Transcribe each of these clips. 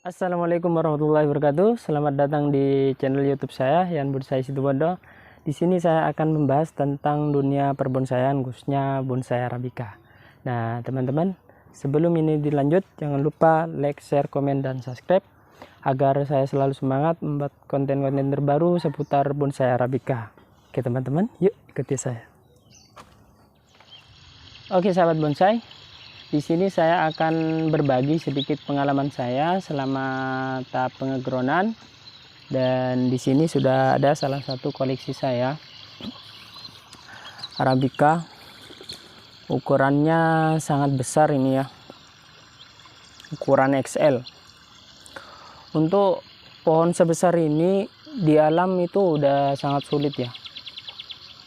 Assalamualaikum warahmatullahi wabarakatuh. Selamat datang di channel YouTube saya, Yan Bonsai Situbondo. Di sini saya akan membahas tentang dunia perbonsaian, khususnya bonsai arabica. Nah, teman-teman, sebelum ini dilanjut, jangan lupa like, share, komen, dan subscribe agar saya selalu semangat membuat konten-konten terbaru seputar bonsai arabica. Oke, teman-teman, yuk ikuti saya. Oke, sahabat bonsai. Di sini saya akan berbagi sedikit pengalaman saya selama tahap pengegronan, dan di sini sudah ada salah satu koleksi saya arabica. Ukurannya sangat besar ini ya, ukuran XL. Untuk pohon sebesar ini di alam itu udah sangat sulit ya,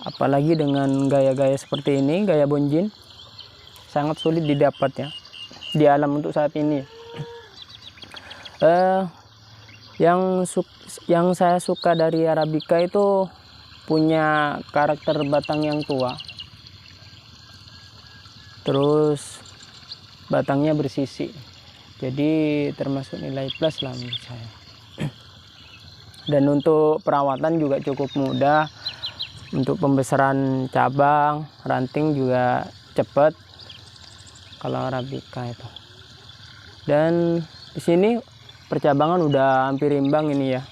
apalagi dengan gaya-gaya seperti ini, gaya bonjin, sangat sulit didapat ya di alam untuk saat ini. Yang saya suka dari arabica itu punya karakter batang yang tua, terus batangnya bersisi, jadi termasuk nilai plus lah menurut saya. Dan untuk perawatan juga cukup mudah, untuk pembesaran cabang ranting juga cepat kalau arabica itu. Dan di sini percabangan udah hampir imbang ini ya.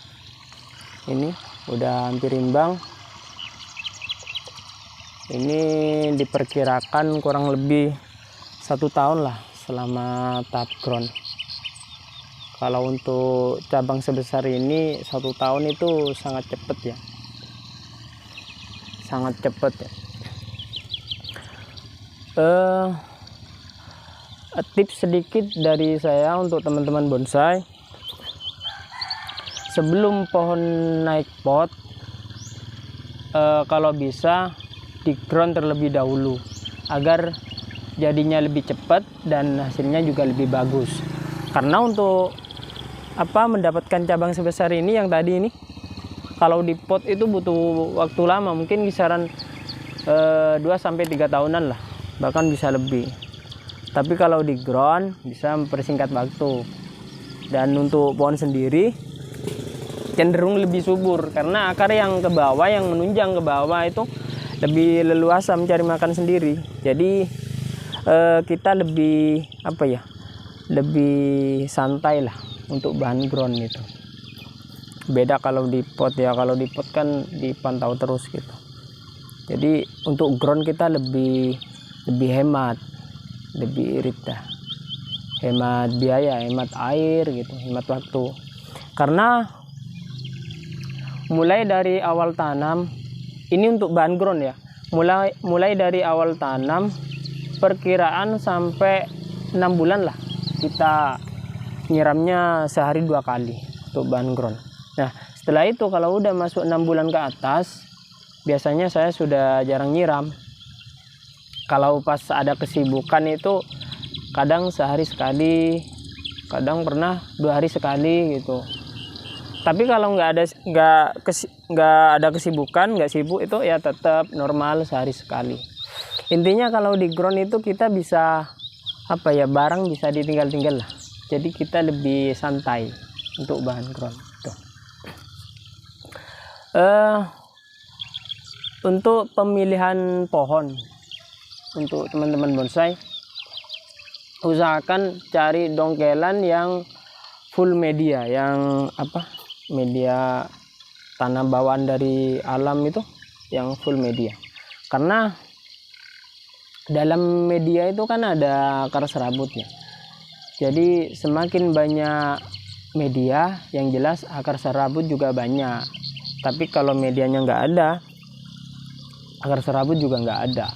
Ini udah hampir imbang. Ini diperkirakan kurang lebih 1 tahun lah selama tahap ground. Kalau untuk cabang sebesar ini 1 tahun itu sangat cepat ya. Sangat cepat ya. Tips sedikit dari saya untuk teman-teman bonsai, sebelum pohon naik pot, kalau bisa di ground terlebih dahulu agar jadinya lebih cepat dan hasilnya juga lebih bagus. Karena untuk mendapatkan cabang sebesar ini yang tadi ini, kalau di pot itu butuh waktu lama, mungkin kisaran 2-3 tahunan lah, bahkan bisa lebih. Tapi kalau di ground bisa mempersingkat waktu. Dan untuk pohon sendiri cenderung lebih subur karena akar yang ke bawah, yang menunjang ke bawah itu lebih leluasa mencari makan sendiri. Jadi kita lebih lebih santai lah untuk bahan ground itu. Beda kalau di pot ya, kalau di pot kan dipantau terus gitu. Jadi untuk ground kita lebih hemat, lebih irit dah, hemat biaya, hemat air gitu, hemat waktu. Karena mulai dari awal tanam, ini untuk bahan ground ya, mulai dari awal tanam perkiraan sampai 6 bulan lah kita nyiramnya sehari 2 kali untuk bahan ground. Nah setelah itu kalau udah masuk 6 bulan ke atas, biasanya saya sudah jarang nyiram. Kalau pas ada kesibukan itu kadang sehari sekali, kadang pernah 2 hari sekali gitu. Tapi kalau nggak ada kesibukan, nggak sibuk, itu ya tetap normal sehari sekali. Intinya kalau di ground itu kita bisa barang bisa ditinggal-tinggal lah. Jadi kita lebih santai untuk bahan ground. Untuk pemilihan pohon untuk teman-teman bonsai, usahakan cari dongkelan yang full media, yang media tanah bawaan dari alam itu, yang full media. Karena dalam media itu kan ada akar serabutnya. Jadi semakin banyak media, yang jelas akar serabut juga banyak. Tapi kalau medianya nggak ada, akar serabut juga nggak ada.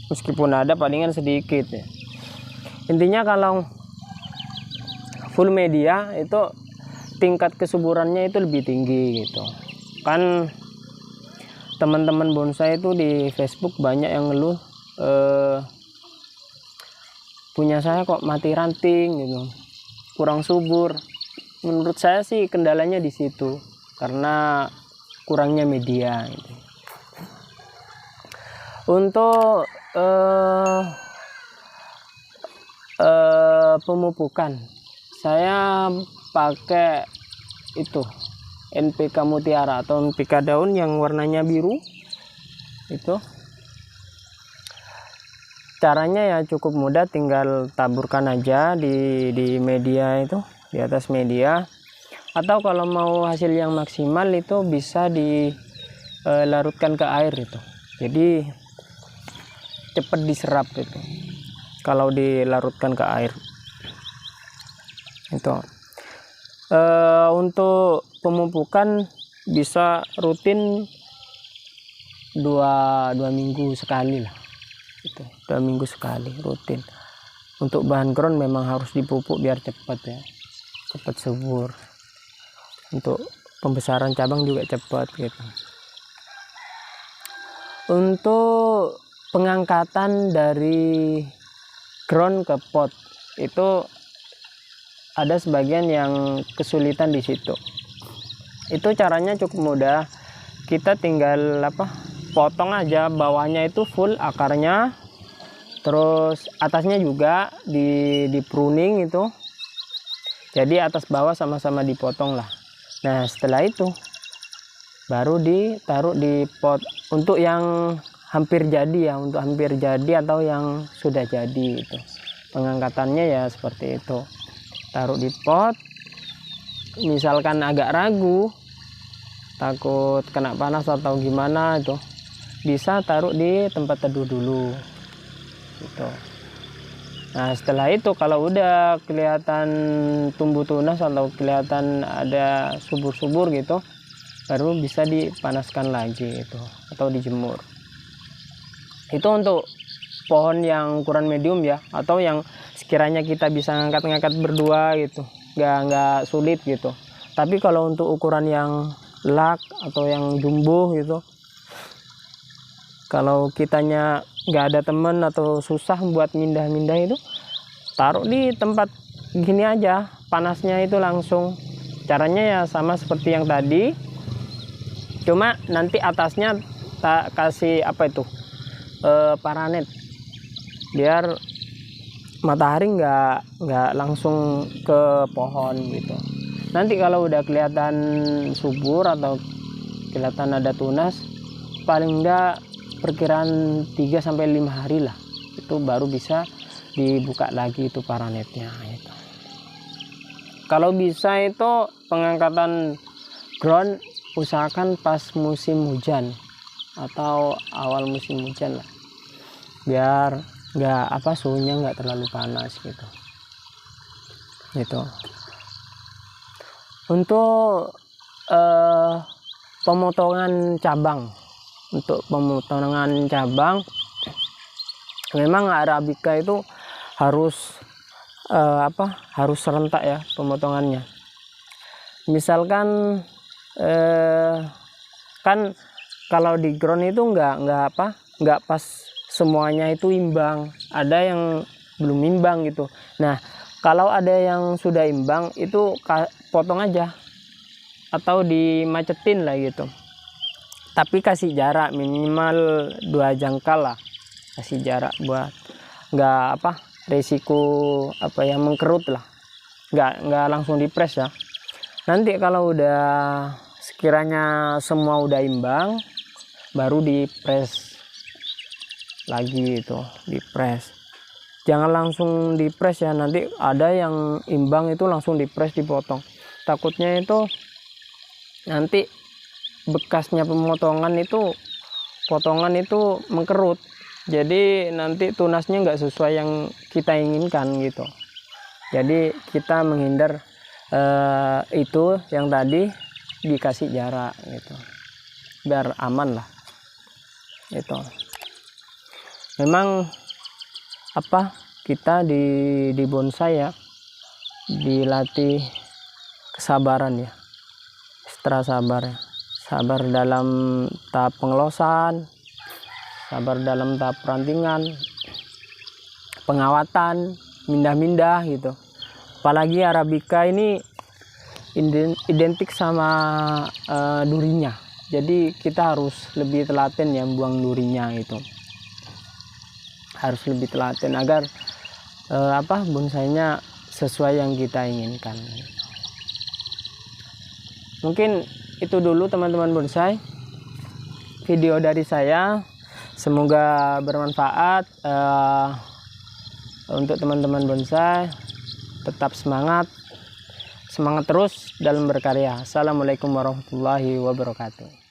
Meskipun ada palingan sedikit ya. Intinya kalau full media itu tingkat kesuburannya itu lebih tinggi gitu. Kan teman-teman bonsai itu di Facebook banyak yang ngeluh, punya saya kok mati ranting gitu, kurang subur. Menurut saya sih kendalanya di situ, karena kurangnya media gitu. Untuk pemupukan saya pakai itu NPK mutiara atau NPK daun yang warnanya biru. Itu caranya ya cukup mudah, tinggal taburkan aja di media itu, di atas media. Atau kalau mau hasil yang maksimal itu bisa dilarutkan ke air itu. Jadi cepat diserap itu kalau dilarutkan ke air. Itu untuk pemupukan bisa rutin 2 minggu sekali lah. Itu 2 minggu sekali rutin. Untuk bahan ground memang harus dipupuk biar cepat ya, cepat subur. Untuk pembesaran cabang juga cepat gitu. Untuk pengangkatan dari ground ke pot itu ada sebagian yang kesulitan di situ. Itu caranya cukup mudah. Kita tinggal potong aja bawahnya itu full akarnya, terus atasnya juga di pruning itu. Jadi atas bawah sama-sama dipotong lah. Nah setelah itu baru ditaruh di pot untuk yang hampir jadi ya, untuk hampir jadi atau yang sudah jadi itu. Pengangkatannya ya seperti itu. Taruh di pot. Misalkan agak ragu, takut kena panas atau gimana itu, bisa taruh di tempat teduh dulu gitu. Nah setelah itu kalau udah kelihatan tumbuh tunas atau kelihatan ada subur-subur gitu, baru bisa dipanaskan lagi itu atau dijemur. Itu untuk pohon yang ukuran medium ya, atau yang sekiranya kita bisa ngangkat-ngangkat berdua gitu, nggak sulit gitu. Tapi kalau untuk ukuran yang lak atau yang jumbo gitu, kalau kitanya nggak ada temen atau susah buat mindah-mindah itu, taruh di tempat gini aja, panasnya itu langsung. Caranya ya sama seperti yang tadi, cuma nanti atasnya tak kasih paranet, biar matahari nggak langsung ke pohon gitu. Nanti kalau udah kelihatan subur atau kelihatan ada tunas, paling enggak perkiraan 3-5 hari lah, itu baru bisa dibuka lagi itu paranetnya gitu. Kalau bisa itu pengangkatan ground usahakan pas musim hujan atau awal musim hujan lah, biar suhunya nggak terlalu panas gitu. Untuk pemotongan cabang, memang Arabica itu harus harus serentak ya pemotongannya. Misalkan kan kalau di ground itu nggak pas semuanya itu imbang, ada yang belum imbang gitu. Nah kalau ada yang sudah imbang itu potong aja atau dimacetin lah gitu, tapi kasih jarak minimal 2 jangkal lah, kasih jarak buat nggak resiko mengkerut lah, nggak langsung dipres ya. Nanti kalau udah sekiranya semua udah imbang, baru dipres lagi itu, dipres. Jangan langsung dipres ya, nanti ada yang imbang itu langsung dipres dipotong. Takutnya itu nanti bekasnya potongan itu mengkerut. Jadi nanti tunasnya nggak sesuai yang kita inginkan gitu. Jadi kita menghindar itu yang tadi, dikasih jarak gitu, biar aman lah itu. Memang kita di bonsai ya dilatih kesabaran ya, ekstra sabar ya. Sabar dalam tahap pengelosan, sabar dalam tahap perantingan, pengawatan, mindah-mindah gitu. Apalagi Arabica ini identik sama durinya, jadi kita harus lebih telaten ya buang durinya itu, harus lebih telaten agar bonsainya sesuai yang kita inginkan. Mungkin itu dulu teman-teman bonsai video dari saya, semoga bermanfaat. Untuk teman-teman bonsai, tetap semangat terus dalam berkarya. Assalamualaikum warahmatullahi wabarakatuh.